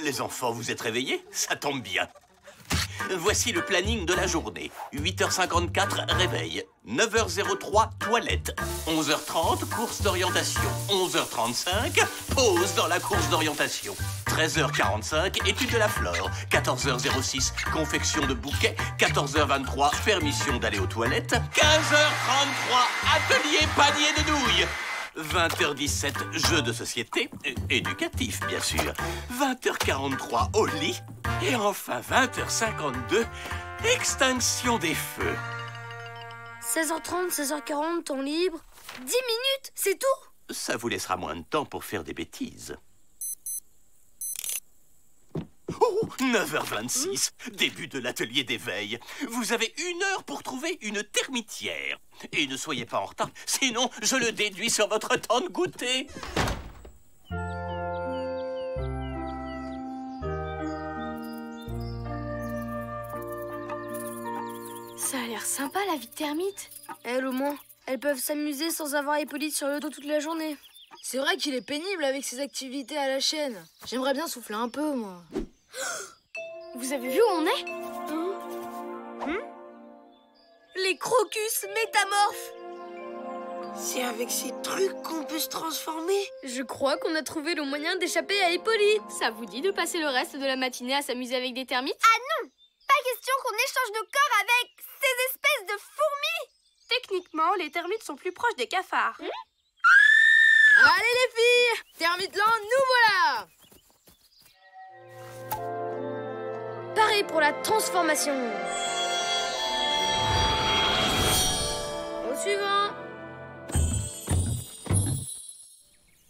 Les enfants, vous êtes réveillés? Ça tombe bien. Voici le planning de la journée. 8h54, réveil. 9h03, toilette. 11h30, course d'orientation. 11h35, pause dans la course d'orientation. 13h45, étude de la flore. 14h06, confection de bouquets. 14h23, permission d'aller aux toilettes. 15h33, atelier panier de nouilles. 20h17, jeu de société, éducatif bien sûr. 20h43, au lit. Et enfin 20h52, extinction des feux. 16h30, 16h40, temps libre. 10 minutes, c'est tout? Ça vous laissera moins de temps pour faire des bêtises. Oh, 9h26, début de l'atelier d'éveil. Vous avez 1 heure pour trouver une termitière. Et ne soyez pas en retard, sinon je le déduis sur votre temps de goûter. Ça a l'air sympa, la vie de termite. Elles, au moins, elles peuvent s'amuser sans avoir Hippolyte sur le dos toute la journée. C'est vrai qu'il est pénible avec ses activités à la chaîne. J'aimerais bien souffler un peu, moi. Vous avez vu où on est? Les crocus métamorphes. C'est avec ces trucs qu'on peut se transformer? Je crois qu'on a trouvé le moyen d'échapper à Hippolyte. Ça vous dit de passer le reste de la matinée à s'amuser avec des termites? Ah non! Pas question qu'on échange de corps avec ces espèces de fourmis! Techniquement, les termites sont plus proches des cafards. Allez les filles! Termiteland, nous voilà! Pareil pour la transformation. Au suivant.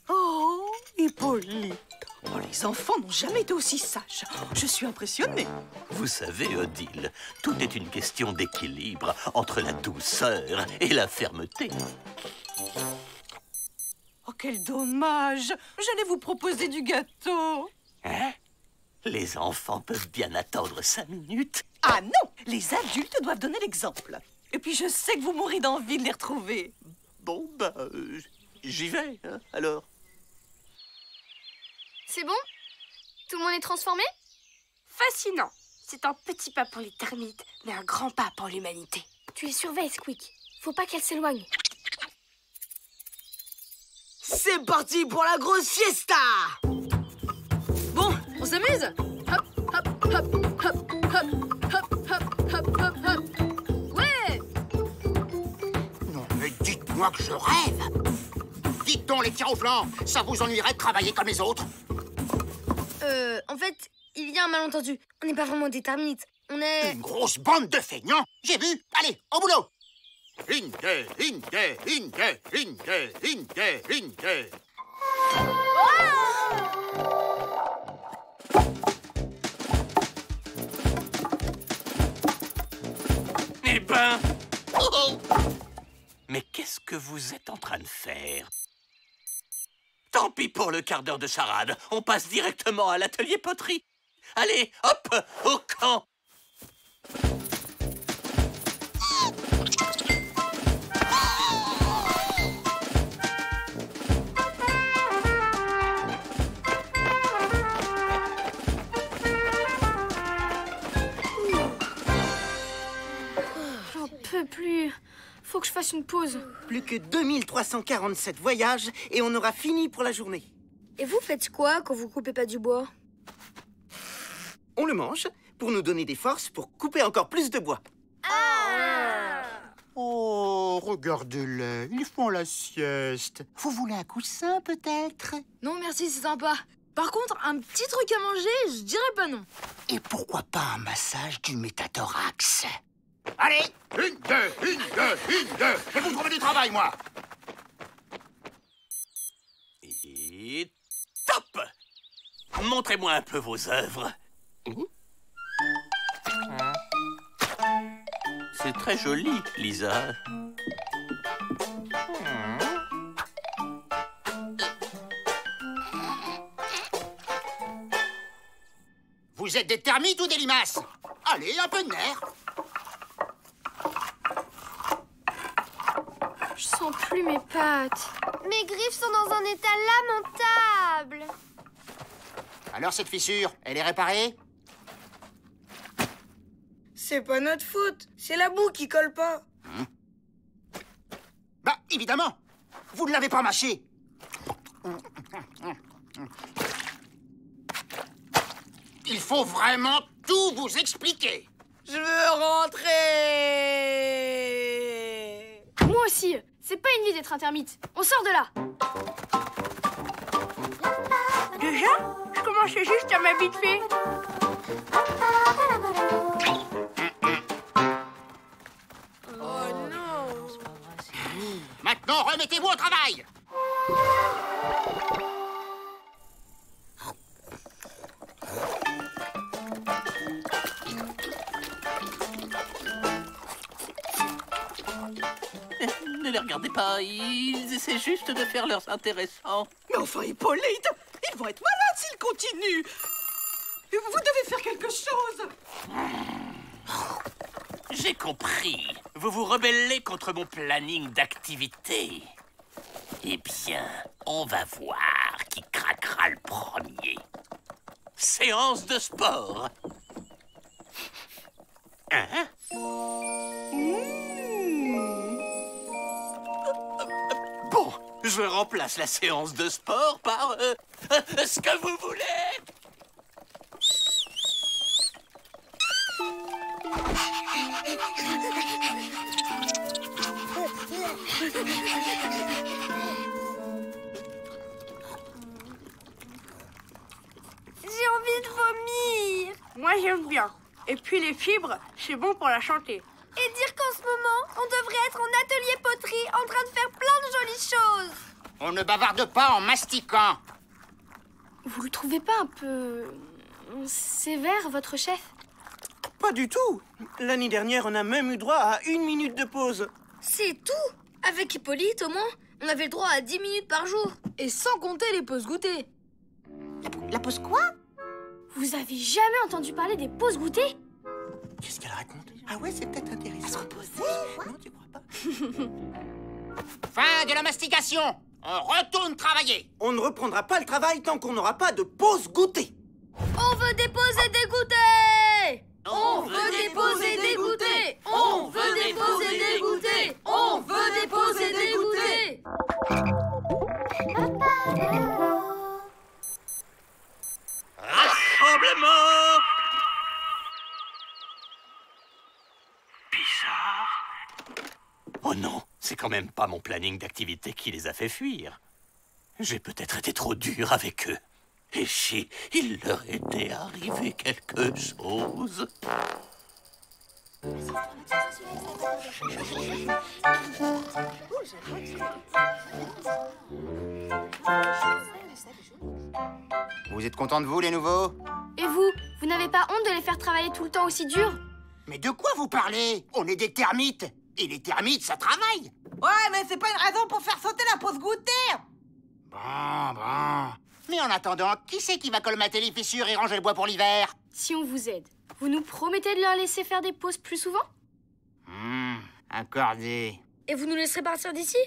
Oh, Hippolyte! Oh, les enfants n'ont jamais été aussi sages. Je suis impressionnée. Vous savez, Odile, tout est une question d'équilibre entre la douceur et la fermeté. Oh, quel dommage! J'allais vous proposer du gâteau. Hein? Les enfants peuvent bien attendre 5 minutes. Ah non! Les adultes doivent donner l'exemple. Et puis je sais que vous mourrez d'envie de les retrouver. Bon, bah, j'y vais, hein, alors. C'est bon? Tout le monde est transformé? Fascinant. C'est un petit pas pour les termites, mais un grand pas pour l'humanité. Tu les surveilles, Squeak. Faut pas qu'elles s'éloignent. C'est parti pour la grosse fiesta! Bon, on s'amuse? Hop, hop, hop, hop, hop, hop, hop, hop, hop, hop. Ouais! Non, mais dites-moi que je rêve! Dites donc, les tirs au flanc, ça vous ennuierait de travailler comme les autres? En fait, il y a un malentendu. On n'est pas vraiment des termites. On est... Une grosse bande de feignants, j'ai vu. Allez, au boulot! Inge, Inge, Inge, Inge, Inge, Inge. Eh ben... Oh! Mais qu'est-ce que vous êtes en train de faire? Tant pis pour le quart d'heure de charade. On passe directement à l'atelier poterie. Allez, hop, au camp. J'en peux plus. Faut que je fasse une pause. Plus que 2347 voyages et on aura fini pour la journée. Et vous faites quoi quand vous coupez pas du bois? On le mange pour nous donner des forces pour couper encore plus de bois. Oh, regardez-les, ils font la sieste. Vous voulez un coussin, peut-être? Non, merci, c'est sympa. Par contre, un petit truc à manger, je dirais pas non. Et pourquoi pas un massage du métathorax? Allez, Inge, je vais vous trouver du travail, moi. Et top! Montrez-moi un peu vos œuvres. C'est très joli, Lisa. Vous êtes des termites ou des limaces? Allez, un peu de nerf. Je sens plus mes pattes. Mes griffes sont dans un état lamentable. Alors cette fissure, elle est réparée? C'est pas notre faute. C'est la boue qui colle pas. Bah, évidemment. Vous ne l'avez pas mâché. Il faut vraiment tout vous expliquer. Je veux rentrer. Moi aussi. C'est pas une vie d'être un termite. On sort de là. Déjà, je commençais juste à m'habituer. Oh non. Maintenant, remettez-vous au travail. Ne les regardez pas, ils essaient juste de faire leurs intéressants. Mais enfin, Hippolyte, ils vont être malades s'ils continuent. Vous devez faire quelque chose. J'ai compris. Vous vous rebellez contre mon planning d'activité. Eh bien, on va voir qui craquera le premier. Séance de sport. Hein? Bon, je remplace la séance de sport par ce que vous voulez. J'ai envie de vomir. Moi, j'aime bien. Et puis les fibres, c'est bon pour la santé. Et dire qu'en ce moment, on devrait être en atelier poterie en train de faire plein de jolies choses. On ne bavarde pas en mastiquant. Vous le trouvez pas un peu sévère, votre chef? Pas du tout. L'année dernière, on a même eu droit à 1 minute de pause. C'est tout. Avec Hippolyte, au moins, on avait le droit à 10 minutes par jour. Et sans compter les pauses goûter. La pause quoi? Vous avez jamais entendu parler des pauses goûter? Qu'est-ce qu'elle raconte? Ah ouais, c'est peut-être intéressant. Non, tu crois pas? Fin de la mastication. On retourne travailler. On ne reprendra pas le travail tant qu'on n'aura pas de pause goûter. On veut des pauses et des goûters. On veut des pauses et des goûters. On veut des pauses et des goûters. On veut des pauses et des goûters. Rassemblement. Bizarre. Oh non, c'est quand même pas mon planning d'activité qui les a fait fuir. J'ai peut-être été trop dur avec eux. Et si il leur était arrivé quelque chose? Vous êtes contents de vous, les nouveaux? Et vous n'avez pas honte de les faire travailler tout le temps aussi dur? Mais de quoi vous parlez? On est des termites. Et les termites, ça travaille. Ouais, mais c'est pas une raison pour faire sauter la pause goûter. Bon. Mais en attendant, qui c'est qui va colmater les fissures et ranger le bois pour l'hiver? Si on vous aide, vous nous promettez de leur laisser faire des pauses plus souvent? Accordé. Et vous nous laisserez partir d'ici?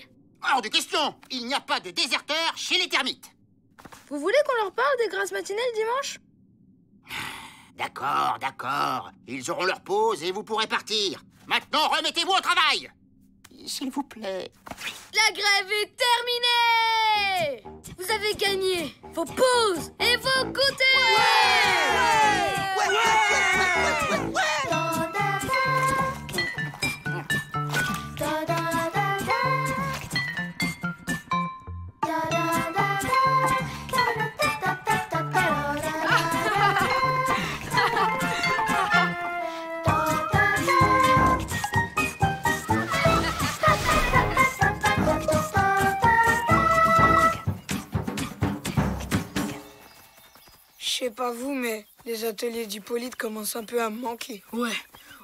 Hors de question. Il n'y a pas de déserteurs chez les termites. Vous voulez qu'on leur parle des grasses matinales dimanche? D'accord. Ils auront leur pause et vous pourrez partir. Maintenant, remettez-vous au travail. S'il vous plaît. La grève est terminée! Vous avez gagné vos pauses et vos goûters! Je sais pas vous, mais les ateliers d'Hippolyte commencent un peu à me manquer. Ouais,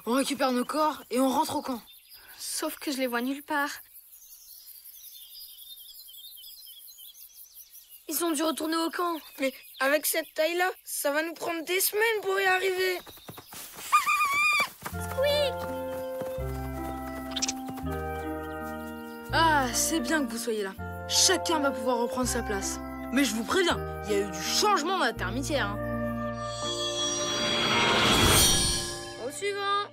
on récupère nos corps et on rentre au camp. Sauf que je les vois nulle part. Ils ont dû retourner au camp. Mais avec cette taille-là, ça va nous prendre des semaines pour y arriver. Ah, c'est bien que vous soyez là. Chacun va pouvoir reprendre sa place. Mais je vous préviens, il y a eu du changement dans la termitière. Hein. Au suivant.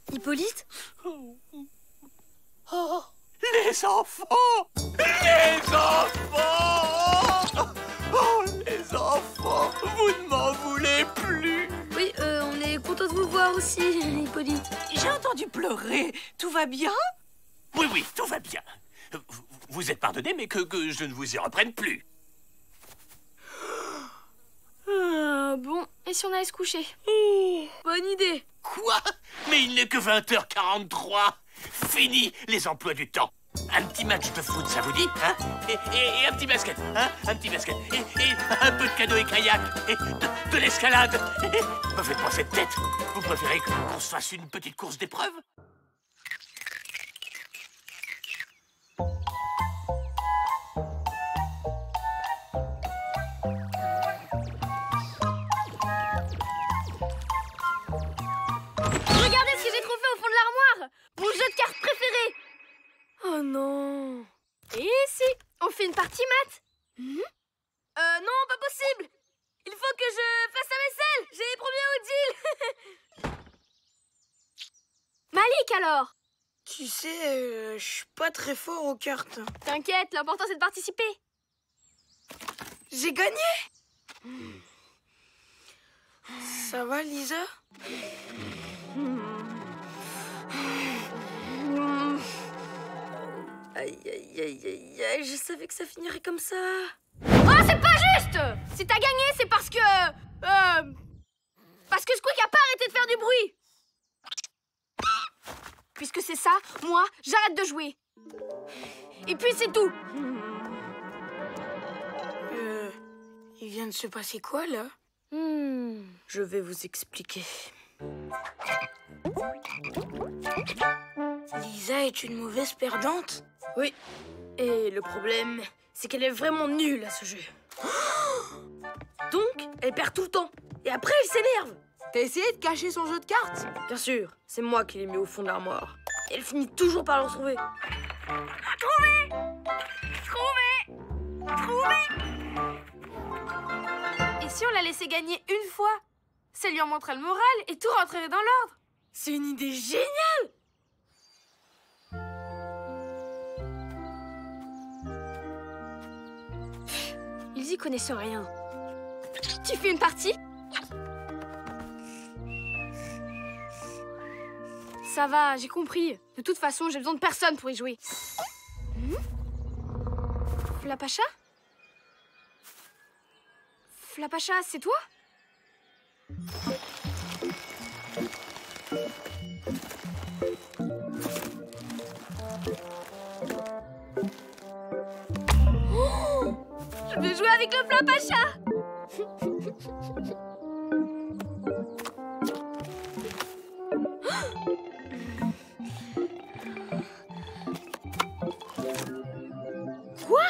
Hippolyte? Oh, les enfants! Les enfants! Oh, les enfants! Vous ne m'en voulez plus! Oui, on est content de vous voir aussi, Hippolyte. J'ai entendu pleurer. Tout va bien? Oui, oui, tout va bien. Vous êtes pardonné, mais que je ne vous y reprenne plus. Bon, et si on allait se coucher? Bonne idée. Quoi? Mais il n'est que 20h43. Fini les emplois du temps. Un petit match de foot, ça vous dit, hein? Et un petit basket, hein? Un petit basket. Et un peu de canoë-kayak. Et de l'escalade. Me faites pas cette tête. Vous préférez qu'on se fasse une petite course d'épreuve? Regardez ce que j'ai trouvé au fond de l'armoire. Mon jeu de cartes préféré. Oh non. Et si on fait une partie maths? Non, pas possible. Il faut que je fasse la vaisselle. J'ai les premiers au deal. Malik alors? Tu sais, je suis pas très fort aux cartes. T'inquiète, l'important c'est de participer. J'ai gagné. Ça va, Lisa? Aïe, aïe, aïe, aïe, aïe, je savais que ça finirait comme ça. Oh, c'est pas juste! Si t'as gagné, c'est parce que... Parce que Squeak a pas arrêté de faire du bruit. Puisque c'est ça, moi, j'arrête de jouer. Et puis c'est tout. Il vient de se passer quoi, là? Je vais vous expliquer. Lisa est une mauvaise perdante? Oui. Et le problème, c'est qu'elle est vraiment nulle à ce jeu. Donc, elle perd tout le temps. Et après, elle s'énerve. T'as essayé de cacher son jeu de cartes? Bien sûr, c'est moi qui l'ai mis au fond de l'armoire. Et elle finit toujours par le retrouver. Trouvé! Et si on la laissait gagner une fois? Ça lui en montrerait le moral et tout rentrerait dans l'ordre. C'est une idée géniale! Ils y connaissent rien. Tu fais une partie? Ça va, j'ai compris. De toute façon, j'ai besoin de personne pour y jouer. Flapacha? Flapacha, c'est toi? Oh, je vais jouer avec le Flapacha! Quoi?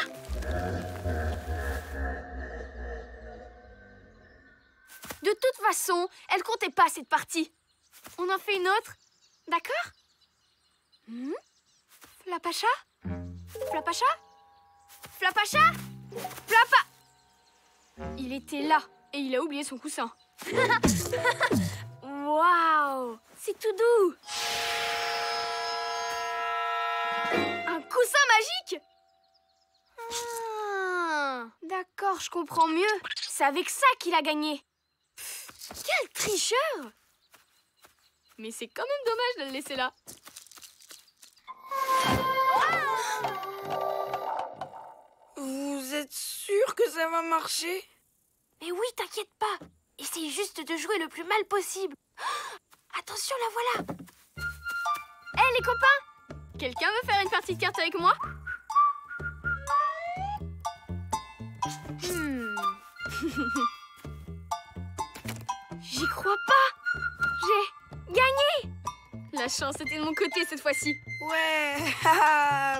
De toute façon, elle comptait pas cette partie. On en fait une autre, d'accord? Flapacha? Flapacha? Flapacha? Flapa... Il était là et il a oublié son coussin. Waouh! C'est tout doux! Un coussin magique? Ah, d'accord, je comprends mieux. C'est avec ça qu'il a gagné. Quel tricheur! Mais c'est quand même dommage de le laisser là. Vous êtes sûr que ça va marcher? Mais oui, t'inquiète pas. Essaye juste de jouer le plus mal possible. Attention, la voilà. Hé, les copains! Quelqu'un veut faire une partie de cartes avec moi? J'y crois pas! J'ai gagné! La la chance était de mon côté cette fois-ci. Ouais,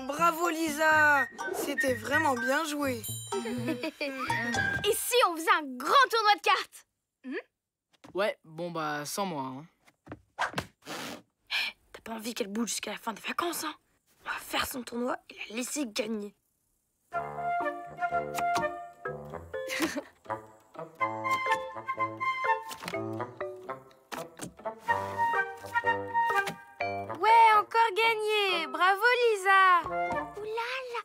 bravo Lisa. C'était vraiment bien joué. Et si on faisait un grand tournoi de cartes? Ouais, bon bah, sans moi, hein. T'as pas envie qu'elle bouge jusqu'à la fin des vacances, hein? On va faire son tournoi et la laisser gagner. Ouais, encore gagné. Bravo, Lisa. Ouh là là!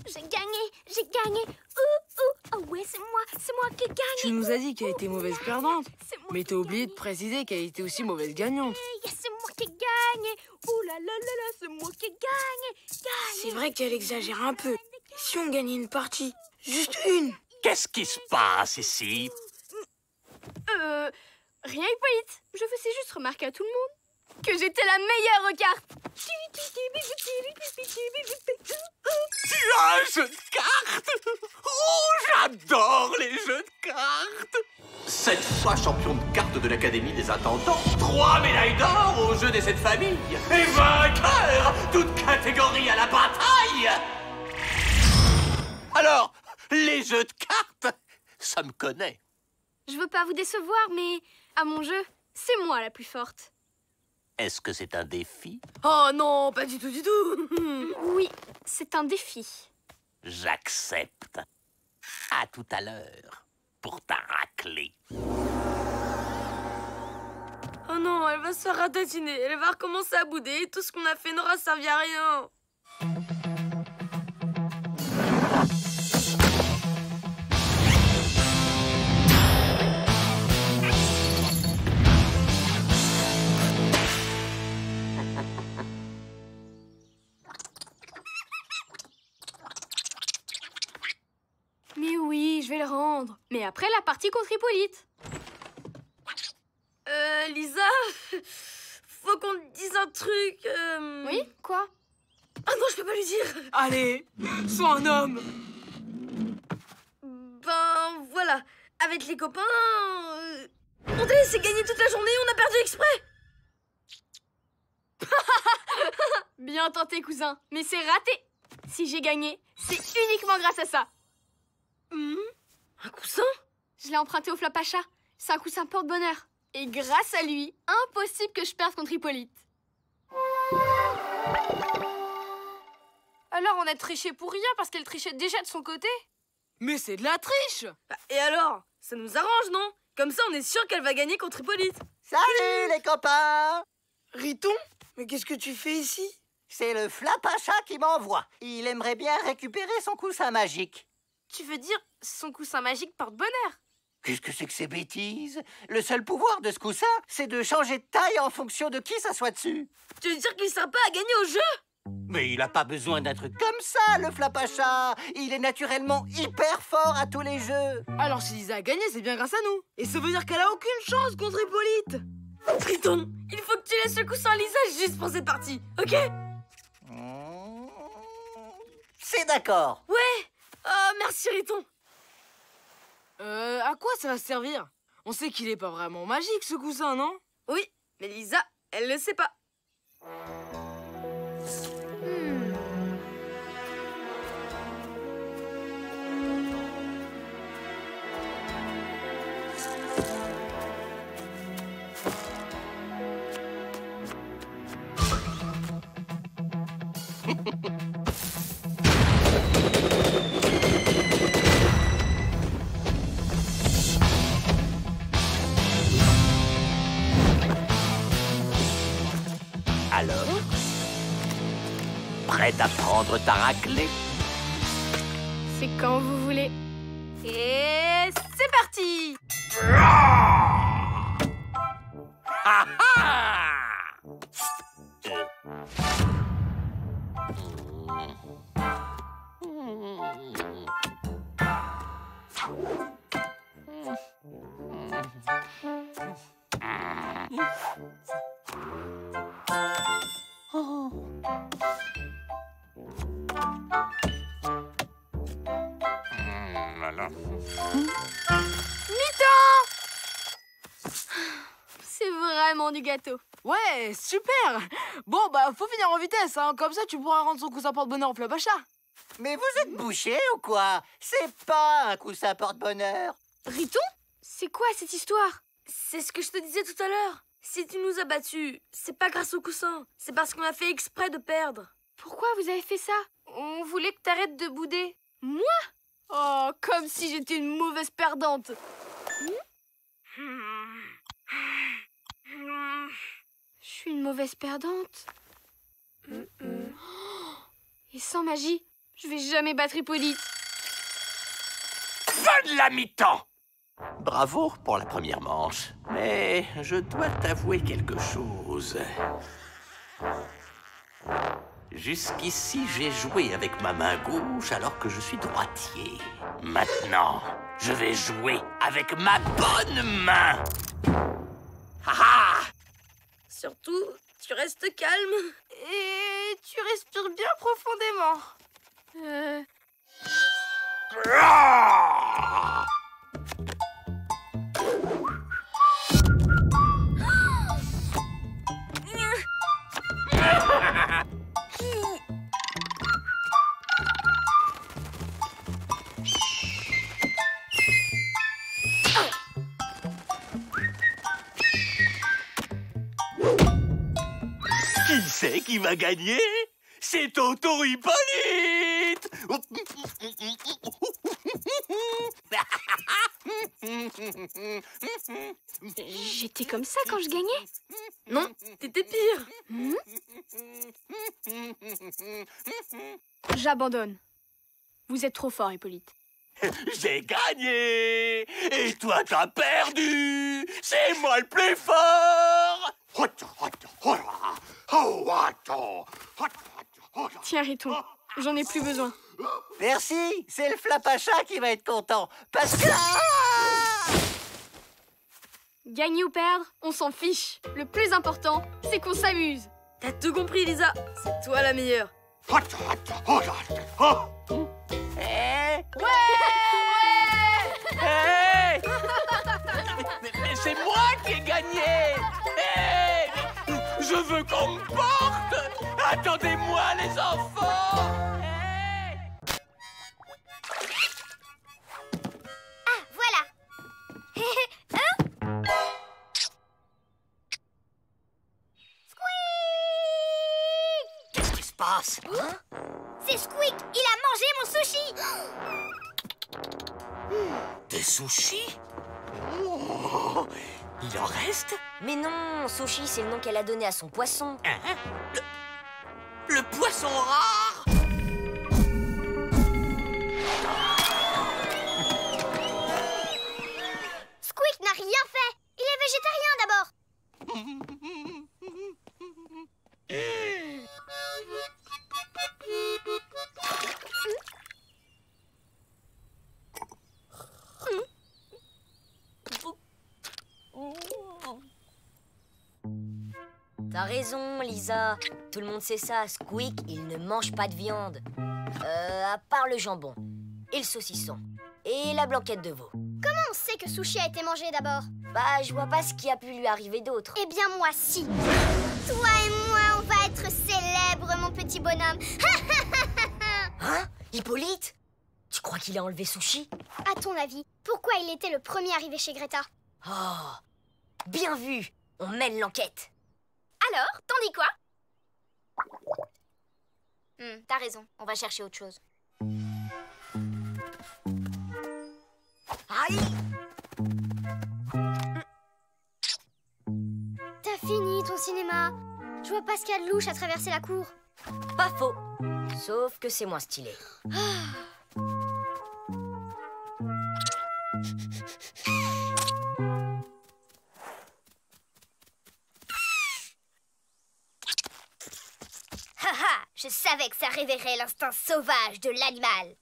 J'ai gagné! Oh ouais, c'est moi qui gagne! Tu nous as dit qu'elle était mauvaise perdante. C'est moi Mais qui t'as oublié de gagne. préciser qu'elle était aussi mauvaise gagnante. C'est moi qui gagne! Ouh là là là là, c'est moi qui gagne! C'est vrai qu'elle exagère un peu. Si on gagnait une partie, juste une. Qu'est-ce qui se passe ici? Rien, Hippolyte. Je faisais juste remarquer à tout le monde que j'étais la meilleure aux cartes. Tu as un jeu de cartes? Oh, j'adore les jeux de cartes! 7 fois champion de cartes de l'Académie des Intendants, 3 médailles d'or au jeu des 7 familles, et vainqueur, toutes catégories à la bataille! Alors, les jeux de cartes, ça me connaît. Je veux pas vous décevoir, mais à mon jeu, c'est moi la plus forte. Est-ce que c'est un défi? Oh non, pas du tout, du tout. Oui, c'est un défi. J'accepte. À tout à l'heure, pour ta raclée. Oh non, elle va se faire ratatiner. Elle va recommencer à bouder et tout ce qu'on a fait n'aura servi à rien. Mais oui, je vais le rendre. Mais après la partie contre Hippolyte. Lisa, faut qu'on te dise un truc. Oui, quoi? Ah non, je peux pas lui dire. Allez, sois un homme. Ben voilà, avec les copains, on t'a laissé gagner toute la journée, on a perdu exprès. Bien tenté, cousin. Mais c'est raté. Si j'ai gagné, c'est uniquement grâce à ça. Un coussin? Je l'ai emprunté au Flapacha. C'est un coussin porte-bonheur. Et grâce à lui, impossible que je perde contre Hippolyte. Alors on a triché pour rien parce qu'elle trichait déjà de son côté. Mais c'est de la triche. Bah, et alors? Ça nous arrange, non? Comme ça, on est sûr qu'elle va gagner contre Hippolyte. Salut les copains! Riton, mais qu'est-ce que tu fais ici? C'est le Flapacha qui m'envoie. Il aimerait bien récupérer son coussin magique. Tu veux dire son coussin magique porte-bonheur? Qu'est-ce que c'est que ces bêtises? Le seul pouvoir de ce coussin, c'est de changer de taille en fonction de qui s'assoit dessus. Tu veux dire qu'il sert pas à gagner au jeu? Mais il a pas besoin d'un truc comme ça, le Flapacha. Il est naturellement hyper fort à tous les jeux. Alors si Lisa a gagné, c'est bien grâce à nous. Et ça veut dire qu'elle a aucune chance contre Hippolyte. Triton, il faut que tu laisses le coussin à Lisa juste pour cette partie, ok? C'est d'accord. Ouais. Oh, merci Riton. À quoi ça va servir? On sait qu'il est pas vraiment magique, ce coussin, non? Oui, mais Lisa, elle le sait pas. Alors, prête à prendre ta raclée? C'est quand vous voulez. Et c'est parti. Ah ah! C'est vraiment du gâteau. Ouais, super. Bon, bah, faut finir en vitesse, hein. Comme ça, tu pourras rendre son coussin porte-bonheur au Flapacha. Mais vous êtes bouché ou quoi? C'est pas un coussin porte-bonheur. Riton, c'est quoi cette histoire? C'est ce que je te disais tout à l'heure. Si tu nous as battus, c'est pas grâce au coussin. C'est parce qu'on a fait exprès de perdre. Pourquoi vous avez fait ça? On voulait que t'arrêtes de bouder. Moi? Oh, comme si j'étais une mauvaise perdante. Je suis une mauvaise perdante. Et sans magie, je vais jamais battre Hippolyte. Fin de la mi-temps! Bravo pour la première manche, mais je dois t'avouer quelque chose. Jusqu'ici, j'ai joué avec ma main gauche alors que je suis droitier. Maintenant, je vais jouer avec ma bonne main. Ha-ha! Surtout, tu restes calme et tu respires bien profondément. Ah! Qui c'est qui va gagner? C'est Tonton Hippolyte! J'étais comme ça quand je gagnais? Non, t'étais pire. J'abandonne. Vous êtes trop fort, Hippolyte. J'ai gagné! Et toi, t'as perdu! C'est moi le plus fort! Tiens, Riton, j'en ai plus besoin. Merci, c'est le Flapacha qui va être content. Parce que... Gagner ou perdre, on s'en fiche. Le plus important, c'est qu'on s'amuse. T'as tout compris, Lisa. C'est toi la meilleure. Hey! Mais c'est moi qui ai gagné! Hey! Je veux qu'on me porte! Attendez-moi, les enfants! Hey! Ah, voilà. Qu'est-ce qui se passe? C'est Squeak, il a mangé mon sushi. Des sushis? Oh, il en reste? Mais non, Sushi, c'est le nom qu'elle a donné à son poisson. Hein? Le poisson rare? Squeak n'a rien fait. Il est végétarien d'abord. T'as raison, Lisa. Tout le monde sait ça. Squeak, il ne mange pas de viande. À part le jambon, et le saucisson, et la blanquette de veau. Comment on sait que Sushi a été mangé d'abord? Bah, je vois pas ce qui a pu lui arriver d'autre. Eh bien, moi, si. Toi et moi, on va être célèbres, mon petit bonhomme. Hein? Hippolyte? Tu crois qu'il a enlevé Sushi? À ton avis, pourquoi il était le premier arrivé chez Greta? Oh, bien vu. On mène l'enquête. Alors, t'en dis quoi? T'as raison, on va chercher autre chose. Aïe! T'as fini ton cinéma. Je vois pas ce qu'il y a de louche à traverser la cour. Pas faux. Sauf que c'est moins stylé. Haha, je savais que ça réveillerait l'instinct sauvage de l'animal.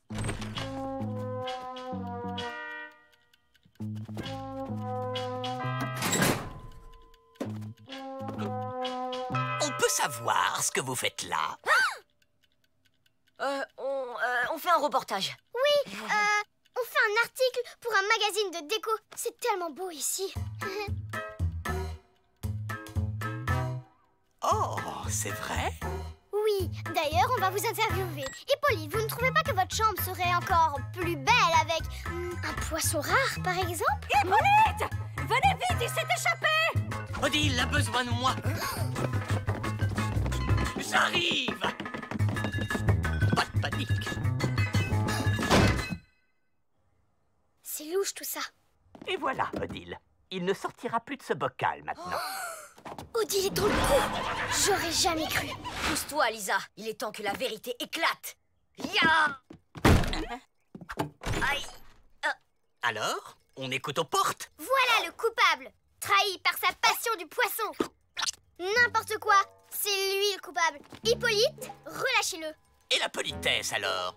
On peut savoir ce que vous faites là? On fait un reportage. Oui, on fait un article pour un magazine de déco. C'est tellement beau ici. Oh, c'est vrai? Oui, d'ailleurs, on va vous interviewer. Hippolyte, vous ne trouvez pas que votre chambre serait encore plus belle avec un poisson rare, par exemple? Hippolyte! Venez vite, il s'est échappé! Odile a besoin de moi. J'arrive! Pas de panique. C'est louche tout ça. Et voilà, Odile. Il ne sortira plus de ce bocal maintenant. Odile est dans le coup. J'aurais jamais cru. Pousse-toi, Lisa. Il est temps que la vérité éclate. Ya! Aïe! Alors, on écoute aux portes? Voilà le coupable, trahi par sa passion du poisson. N'importe quoi, c'est lui le coupable. Hippolyte, relâchez-le. Et la politesse, alors?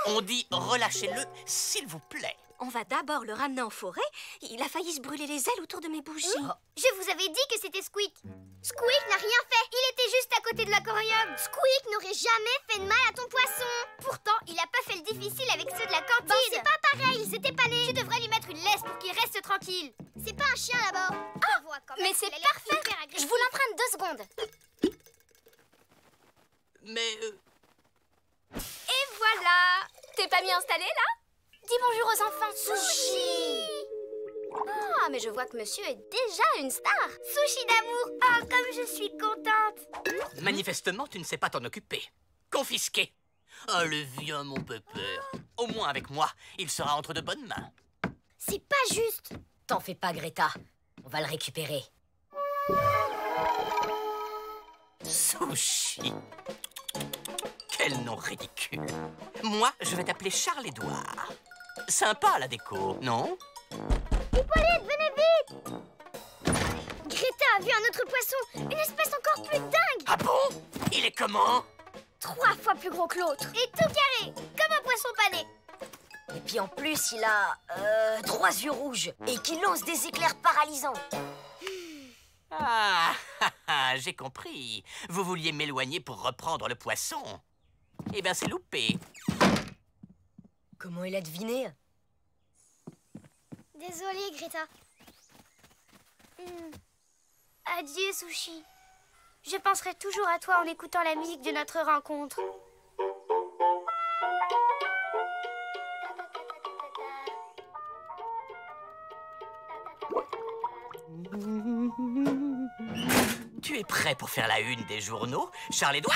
On dit relâchez-le, s'il vous plaît. On va d'abord le ramener en forêt. Il a failli se brûler les ailes autour de mes bougies. Je vous avais dit que c'était Squeak. Squeak n'a rien fait. Il était juste à côté de l'aquarium. Squeak n'aurait jamais fait de mal à ton poisson. Pourtant, il a pas fait le difficile avec ceux de la cantine. Bon, c'est pas pareil, ils étaient pas nés. Tu devrais lui mettre une laisse pour qu'il reste tranquille. C'est pas un chien d'abord. Mais c'est parfait. Je vous l'emprunte 2 secondes. Mais... Et voilà. T'es pas bien installé, là? Dis bonjour aux enfants. Sushi. Ah, mais je vois que monsieur est déjà une star. Sushi d'amour. Oh, comme je suis contente. manifestement, tu ne sais pas t'en occuper. Confisqué. Oh, le vieux, mon pépère. Au moins avec moi, il sera entre de bonnes mains. C'est pas juste. T'en fais pas, Greta. On va le récupérer. Sushi. Quel nom ridicule. Moi, je vais t'appeler Charles-Édouard. Sympa, la déco, non? Hippolyte, venez vite! Greta a vu un autre poisson, une espèce encore plus dingue! Ah bon? Il est comment? 3 fois plus gros que l'autre. Et tout carré, comme un poisson pané. Et puis en plus, il a 3 yeux rouges et qui lance des éclairs paralysants. Ah, j'ai compris. Vous vouliez m'éloigner pour reprendre le poisson. Eh bien, c'est loupé. Comment il a deviné? Désolée, Greta. Adieu, Sushi. Je penserai toujours à toi en écoutant la musique de notre rencontre. Tu es prêt pour faire la une des journaux, Charles-Édouard?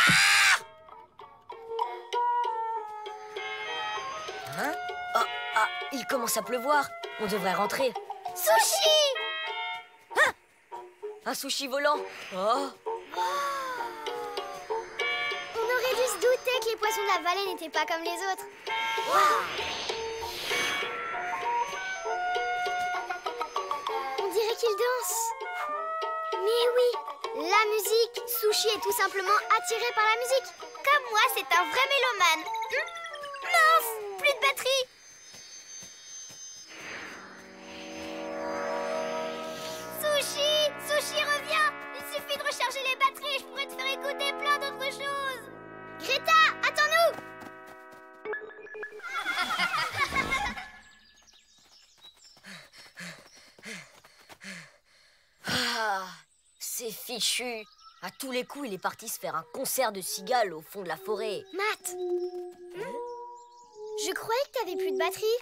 Hein? Ah, il commence à pleuvoir. On devrait rentrer. Sushi! Hein? Un sushi volant. Oh! On aurait dû se douter que les poissons de la vallée n'étaient pas comme les autres. On dirait qu'ils dansent. Mais oui, la musique. Sushi est tout simplement attiré par la musique. Comme moi, c'est un vrai mélomane. Mince, plus de batterie. Sushi, Sushi, reviens. Il suffit de recharger les batteries et je pourrais te faire écouter plein d'autres choses. Greta, attends-nous. Ah, c'est fichu. À tous les coups, il est parti se faire un concert de cigales au fond de la forêt. Matt, je croyais que t'avais plus de batterie.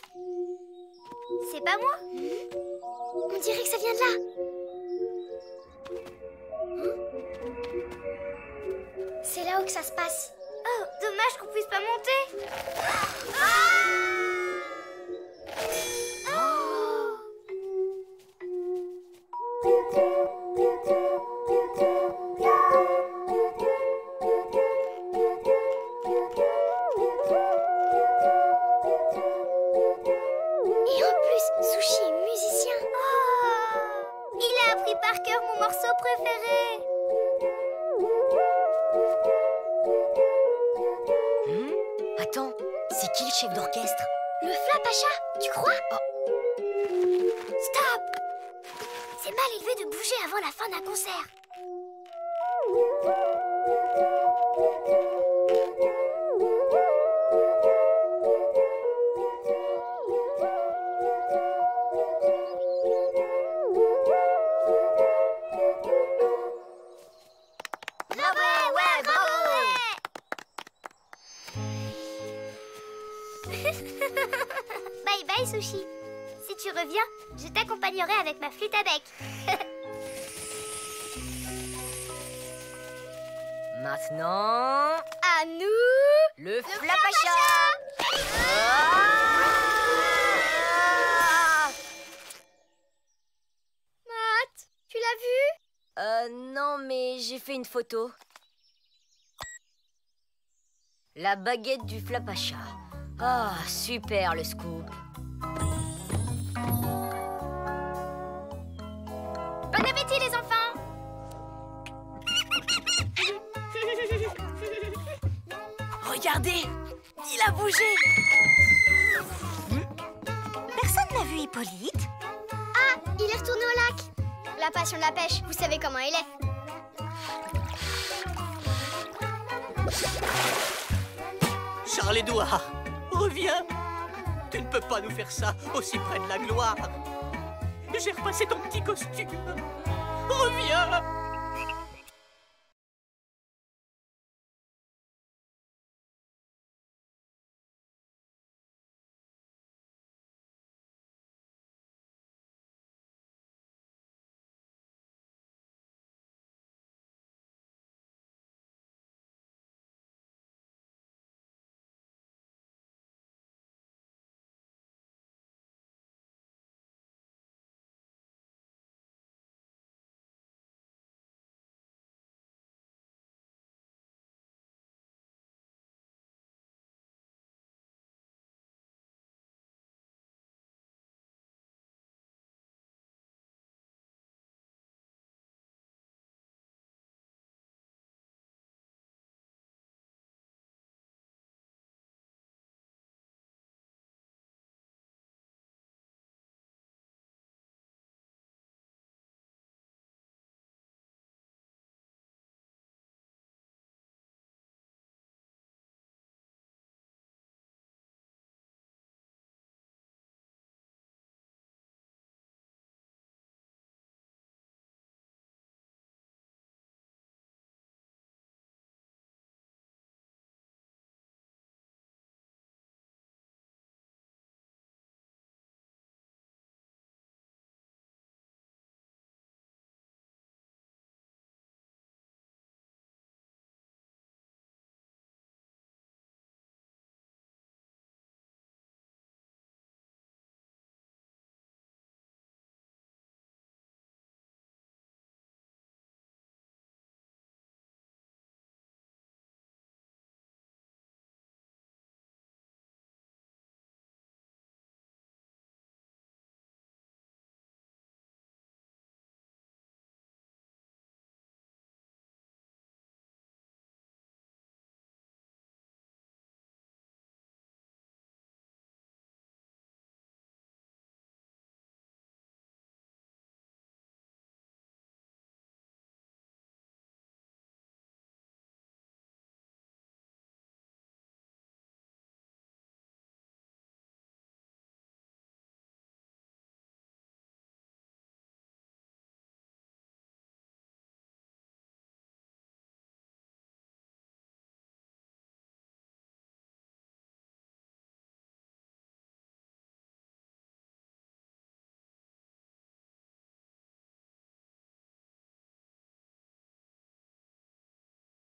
C'est pas moi. On dirait que ça vient de là. C'est là où que ça se passe. Oh, dommage qu'on puisse pas monter. Et en plus, Sushi est musicien. Oh, il a appris par cœur mon morceau préféré. Attends, c'est qui le chef d'orchestre? Le Flapacha, tu crois? Stop! C'est mal élevé de bouger avant la fin d'un concert. Bye bye, Sushi. Si tu reviens, je t'accompagnerai avec ma flûte à bec. Maintenant... À nous... Le Flapacha. Matt, tu l'as vu? Non, mais j'ai fait une photo. La baguette du Flapacha. Ah, super le scoop. Bon appétit, les enfants. Regardez, il a bougé. Personne n'a vu Hippolyte? Ah, il est retourné au lac. La passion de la pêche, vous savez comment il est. Charles-Édouard, reviens. Tu ne peux pas nous faire ça aussi près de la gloire. J'ai repassé ton petit costume. Reviens.